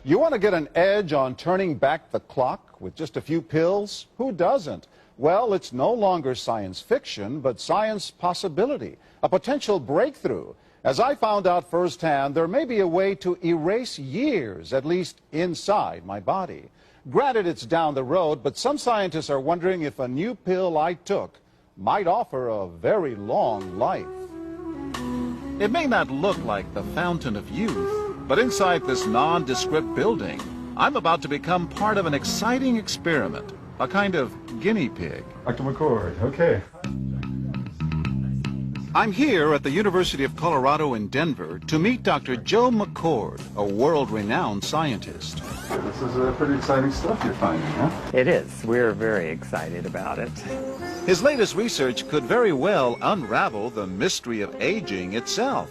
You want to get an edge on turning back the clock with just a few pills? Who doesn't? Well, it's no longer science fiction, but science possibility, a potential breakthrough. As I found out firsthand, there may be a way to erase years, at least inside my body. Granted, it's down the road, but some scientists are wondering if a new pill I took might offer a very long life. It may not look like the fountain of youth, but inside this nondescript building, I'm about to become part of an exciting experiment, a kind of guinea pig. Dr. McCord, okay. I'm here at the University of Colorado in Denver to meet Dr. Joe McCord, a world-renowned scientist. This is pretty exciting stuff you're finding, huh? It is. We're very excited about it. His latest research could very well unravel the mystery of aging itself.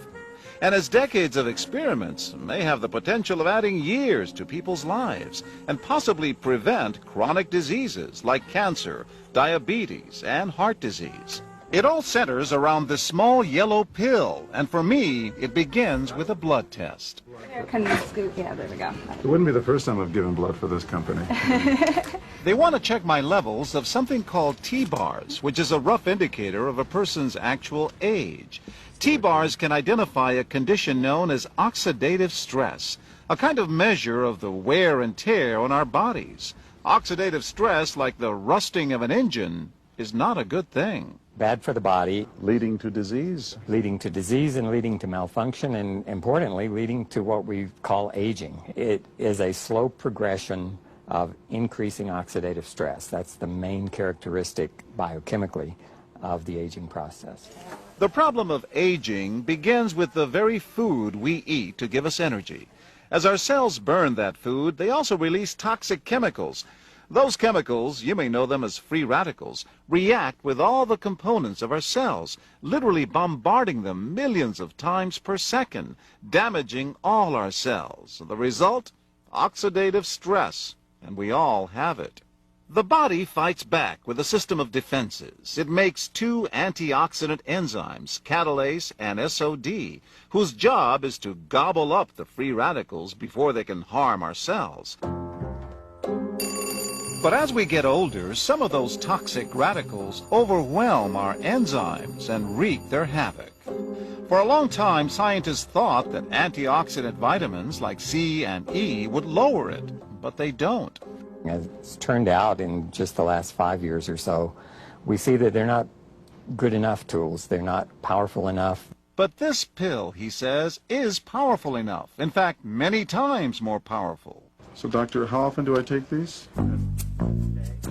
And his decades of experiments may have the potential of adding years to people's lives and possibly prevent chronic diseases like cancer, diabetes, and heart disease. It all centers around this small yellow pill, and for me, it begins with a blood test. Can we scoop? Yeah, there we go. It wouldn't be the first time I've given blood for this company. They want to check my levels of something called T-bars, which is a rough indicator of a person's actual age. T-bars can identify a condition known as oxidative stress, a kind of measure of the wear and tear on our bodies. Oxidative stress, like the rusting of an engine, is not a good thing. Bad for the body. Leading to disease. Leading to disease and leading to malfunction, and importantly, leading to what we call aging. It is a slow progression of increasing oxidative stress. That's the main characteristic biochemically of the aging process. The problem of aging begins with the very food we eat to give us energy. As our cells burn that food, they also release toxic chemicals. Those chemicals, you may know them as free radicals, react with all the components of our cells, literally bombarding them millions of times per second, damaging all our cells. The result? Oxidative stress, and we all have it. The body fights back with a system of defenses. It makes two antioxidant enzymes, catalase and SOD, whose job is to gobble up the free radicals before they can harm our cells. But as we get older, some of those toxic radicals overwhelm our enzymes and wreak their havoc. For a long time, scientists thought that antioxidant vitamins like C and E would lower it, but they don't. As it's turned out in just the last 5 years or so, we see that they're not good enough tools. They're not powerful enough. But this pill, he says, is powerful enough. In fact, many times more powerful. So, doctor, how often do I take these?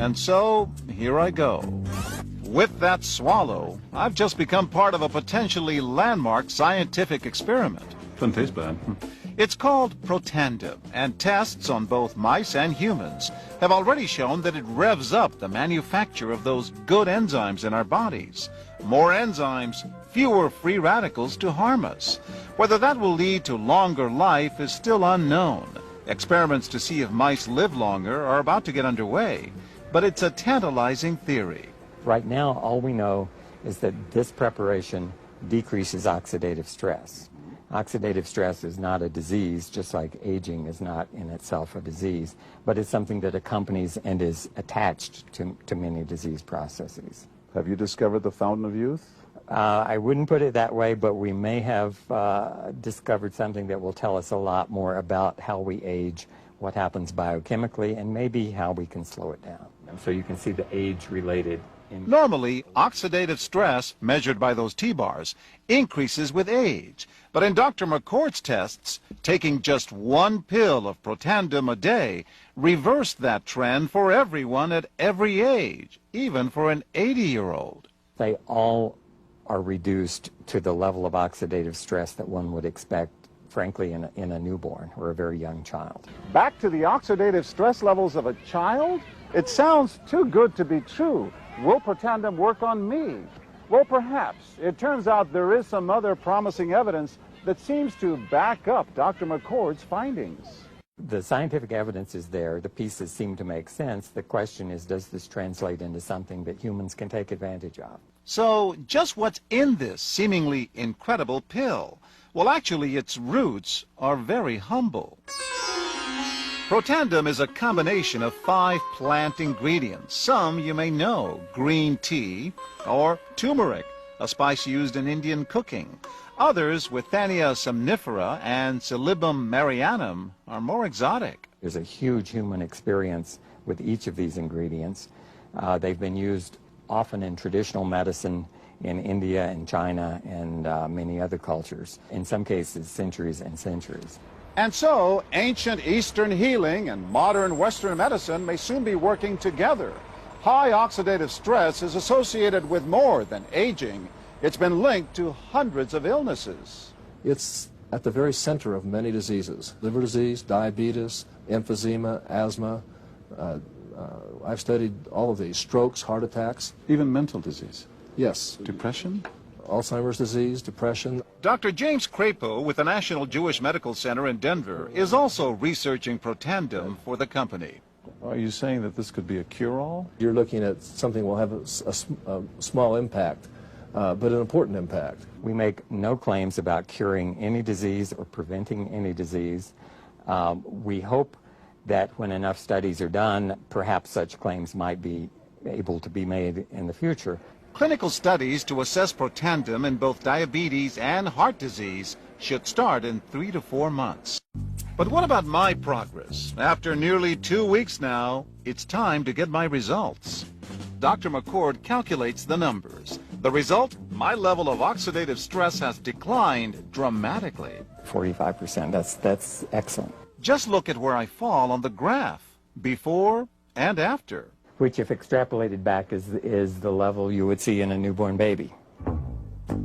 And so, here I go. With that swallow, I've just become part of a potentially landmark scientific experiment. Doesn't taste bad. It's called Protandim, and tests on both mice and humans have already shown that it revs up the manufacture of those good enzymes in our bodies. More enzymes, fewer free radicals to harm us. Whether that will lead to longer life is still unknown. Experiments to see if mice live longer are about to get underway, but it's a tantalizing theory. Right now, all we know is that this preparation decreases oxidative stress. Oxidative stress is not a disease, just like aging is not in itself a disease, but it's something that accompanies and is attached to many disease processes. Have you discovered the fountain of youth? I wouldn't put it that way, but we may have discovered something that will tell us a lot more about how we age, what happens biochemically, and maybe how we can slow it down. So you can see the age-related. Normally, oxidative stress, measured by those T-bars, increases with age. But in Dr. McCord's tests, taking just one pill of Protandim a day reversed that trend for everyone at every age, even for an 80-year-old. They all are reduced to the level of oxidative stress that one would expect, frankly, in a newborn or a very young child. Back to the oxidative stress levels of a child? It sounds too good to be true. Will Protandim work on me? Well, perhaps. It turns out there is some other promising evidence that seems to back up Dr. McCord's findings. The scientific evidence is there. The pieces seem to make sense. The question is, does this translate into something that humans can take advantage of? So, just what's in this seemingly incredible pill? Well, actually, its roots are very humble. Protandim is a combination of 5 plant ingredients. Some you may know: green tea or turmeric, a spice used in Indian cooking. Others, Withania somnifera and Silybum marianum, are more exotic. There's a huge human experience with each of these ingredients. They've been used often in traditional medicine in India and China and many other cultures, in some cases centuries and centuries. And so, ancient Eastern healing and modern Western medicine may soon be working together. High oxidative stress is associated with more than aging. It's been linked to hundreds of illnesses. It's at the very center of many diseases: liver disease, diabetes, emphysema, asthma. I've studied all of these: strokes, heart attacks. Even mental disease. Yes. Depression? Alzheimer's disease, depression. Dr. James Crapo with the National Jewish Medical Center in Denver is also researching Protandim for the company. Are you saying that this could be a cure-all? You're looking at something that will have a small impact, but an important impact. We make no claims about curing any disease or preventing any disease. We hope that when enough studies are done, perhaps such claims might be able to be made in the future. Clinical studies to assess Protandim in both diabetes and heart disease should start in 3 to 4 months. But what about my progress? After nearly 2 weeks now, it's time to get my results. Dr. McCord calculates the numbers. The result? My level of oxidative stress has declined dramatically. 45%, that's excellent. Just look at where I fall on the graph, before and after. Which, if extrapolated back, is the level you would see in a newborn baby.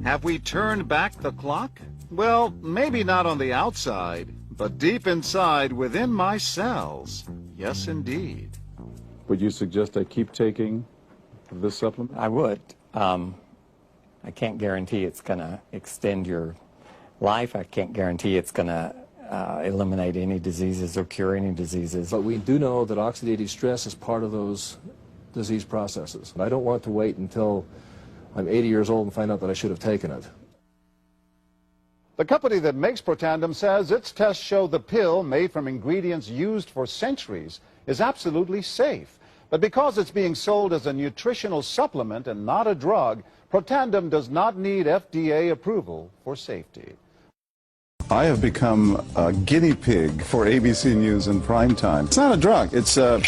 Have we turned back the clock? Well, maybe not on the outside, but deep inside within my cells. Yes, indeed. Would you suggest I keep taking this supplement? I would. I can't guarantee it's going to extend your life. I can't guarantee it's going to eliminate any diseases or cure any diseases. But we do know that oxidative stress is part of those disease processes. I don't want to wait until I'm 80 years old and find out that I should have taken it. The company that makes Protandim says its tests show the pill, made from ingredients used for centuries, is absolutely safe. But because it's being sold as a nutritional supplement and not a drug, Protandim does not need FDA approval for safety. I have become a guinea pig for ABC News and Primetime. It's not a drug. It's a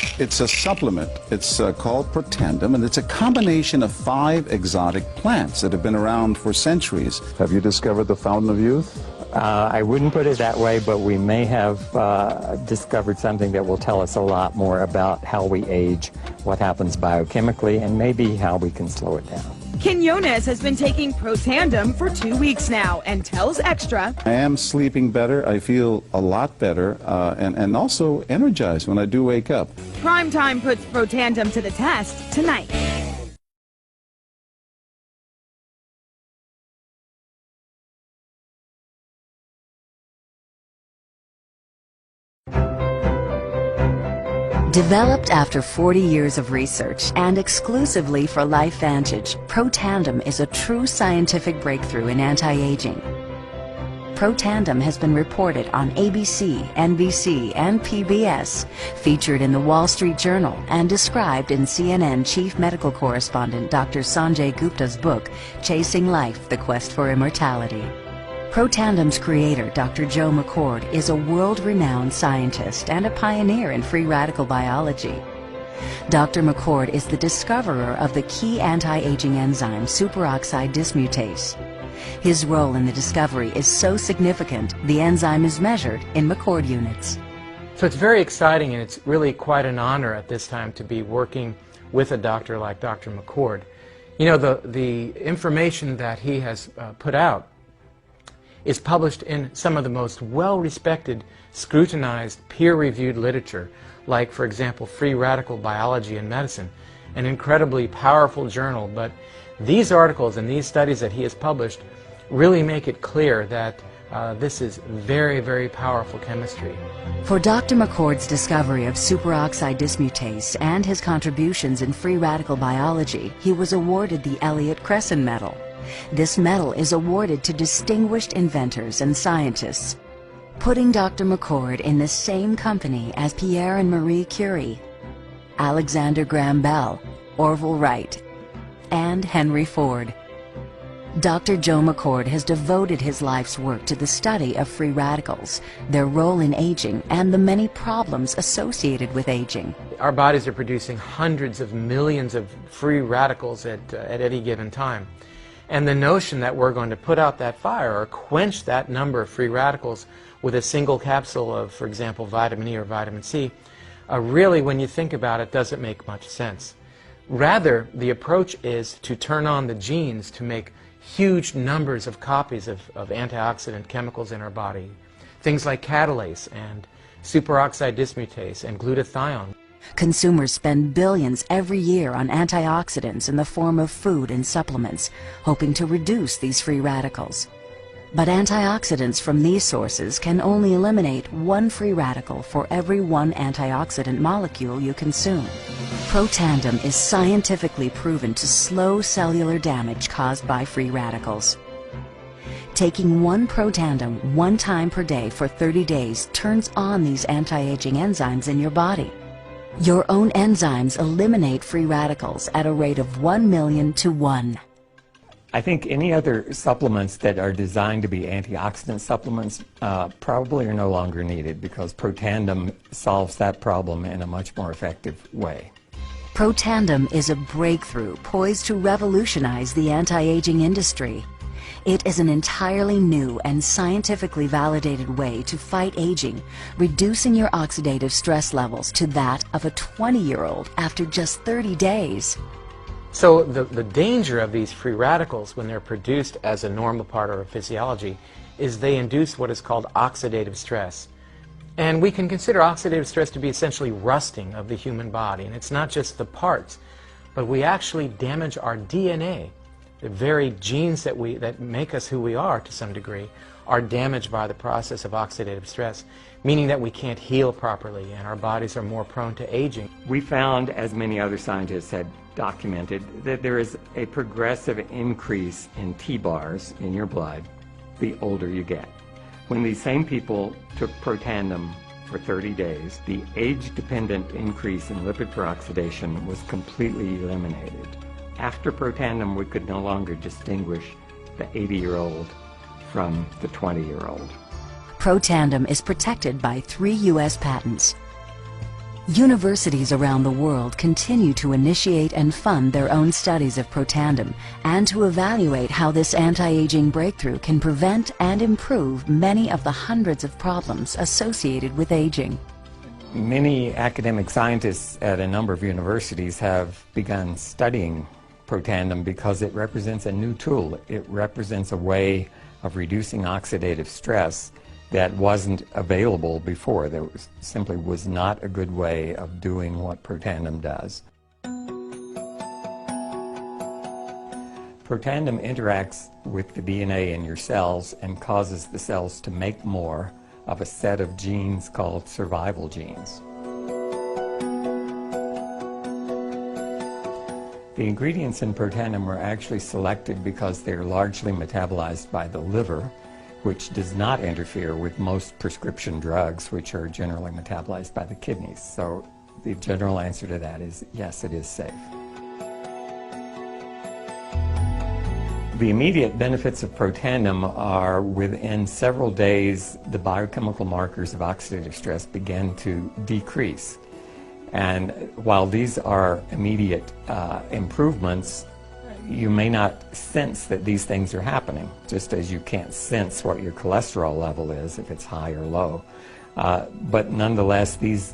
supplement. It's called Protandim, and it's a combination of 5 exotic plants that have been around for centuries. Have you discovered the fountain of youth? I wouldn't put it that way, but we may have discovered something that will tell us a lot more about how we age, what happens biochemically, and maybe how we can slow it down. Quinones has been taking Protandim for 2 weeks now and tells Extra, I am sleeping better. I feel a lot better and also energized when I do wake up. Primetime puts Protandim to the test tonight. Developed after 40 years of research and exclusively for LifeVantage, Protandim is a true scientific breakthrough in anti-aging. Protandim has been reported on ABC, NBC, and PBS, featured in the Wall Street Journal, and described in CNN Chief Medical Correspondent Dr. Sanjay Gupta's book, Chasing Life, The Quest for Immortality. Protandim's creator, Dr. Joe McCord, is a world-renowned scientist and a pioneer in free radical biology. Dr. McCord is the discoverer of the key anti-aging enzyme superoxide dismutase. His role in the discovery is so significant, the enzyme is measured in McCord units. So it's very exciting, and it's really quite an honor at this time to be working with a doctor like Dr. McCord. You know, the information that he has put out is published in some of the most well-respected, scrutinized, peer-reviewed literature, like, for example, Free Radical Biology and Medicine, an incredibly powerful journal. But these articles and these studies that he has published really make it clear that this is very, very powerful chemistry. For Dr. McCord's discovery of superoxide dismutase and his contributions in free radical biology, he was awarded the Elliott Cresson Medal. This medal is awarded to distinguished inventors and scientists. putting Dr. McCord in the same company as Pierre and Marie Curie, Alexander Graham Bell, Orville Wright, and Henry Ford. Dr. Joe McCord has devoted his life's work to the study of free radicals, their role in aging, and the many problems associated with aging. Our bodies are producing hundreds of millions of free radicals at any given time. And the notion that we're going to put out that fire or quench that number of free radicals with a single capsule of, for example, vitamin E or vitamin C, really, when you think about it, doesn't make much sense. Rather, the approach is to turn on the genes to make huge numbers of copies of antioxidant chemicals in our body. Things like catalase and superoxide dismutase and glutathione. Consumers spend billions every year on antioxidants in the form of food and supplements, hoping to reduce these free radicals. But antioxidants from these sources can only eliminate one free radical for every one antioxidant molecule you consume. Protandim is scientifically proven to slow cellular damage caused by free radicals. Taking one Protandim 1 time per day for 30 days turns on these anti-aging enzymes in your body. Your own enzymes eliminate free radicals at a rate of 1 million to 1. I think any other supplements that are designed to be antioxidant supplements probably are no longer needed because Protandim solves that problem in a much more effective way. Protandim is a breakthrough poised to revolutionize the anti-aging industry. It is an entirely new and scientifically validated way to fight aging, reducing your oxidative stress levels to that of a 20-year-old after just 30 days. So the danger of these free radicals when they're produced as a normal part of our physiology is they induce what is called oxidative stress. And we can consider oxidative stress to be essentially rusting of the human body. And it's not just the parts, but we actually damage our DNA. The very genes that make us who we are to some degree are damaged by the process of oxidative stress, meaning that we can't heal properly and our bodies are more prone to aging. We found, as many other scientists had documented, that there is a progressive increase in T-bars in your blood the older you get. When these same people took Protandim for 30 days, the age-dependent increase in lipid peroxidation was completely eliminated. After Protandim, we could no longer distinguish the 80-year-old from the 20-year-old. Protandim is protected by 3 U.S. patents. Universities around the world continue to initiate and fund their own studies of Protandim and to evaluate how this anti-aging breakthrough can prevent and improve many of the hundreds of problems associated with aging. Many academic scientists at a number of universities have begun studying Protandim because it represents a new tool. It represents a way of reducing oxidative stress that wasn't available before. There simply was not a good way of doing what Protandim does. Protandim interacts with the DNA in your cells and causes the cells to make more of a set of genes called survival genes. The ingredients in Protandim were actually selected because they're largely metabolized by the liver, which does not interfere with most prescription drugs, which are generally metabolized by the kidneys. So the general answer to that is yes, it is safe. The immediate benefits of Protandim are within several days, the biochemical markers of oxidative stress begin to decrease. And while these are immediate improvements, you may not sense that these things are happening, just as you can't sense what your cholesterol level is, if it's high or low. But nonetheless, these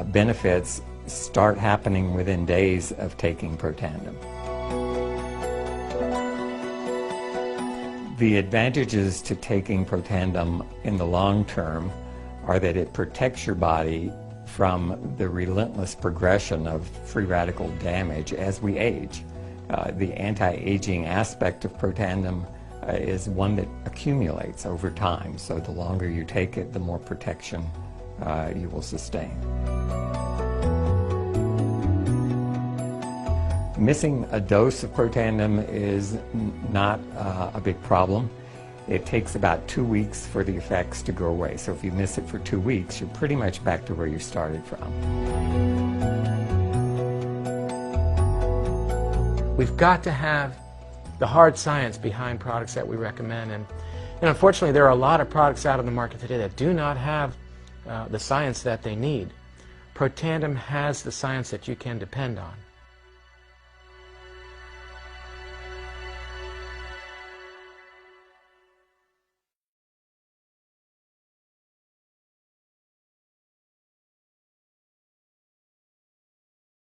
benefits start happening within days of taking Protandim. The advantages to taking Protandim in the long term are that it protects your body from the relentless progression of free radical damage as we age. The anti-aging aspect of Protandim is one that accumulates over time, so the longer you take it, the more protection you will sustain. Missing a dose of Protandim is not a big problem. it takes about 2 weeks for the effects to go away. So if you miss it for 2 weeks, you're pretty much back to where you started from. We've got to have the hard science behind products that we recommend, and unfortunately there are a lot of products out on the market today that do not have the science that they need. Protandim has the science that you can depend on.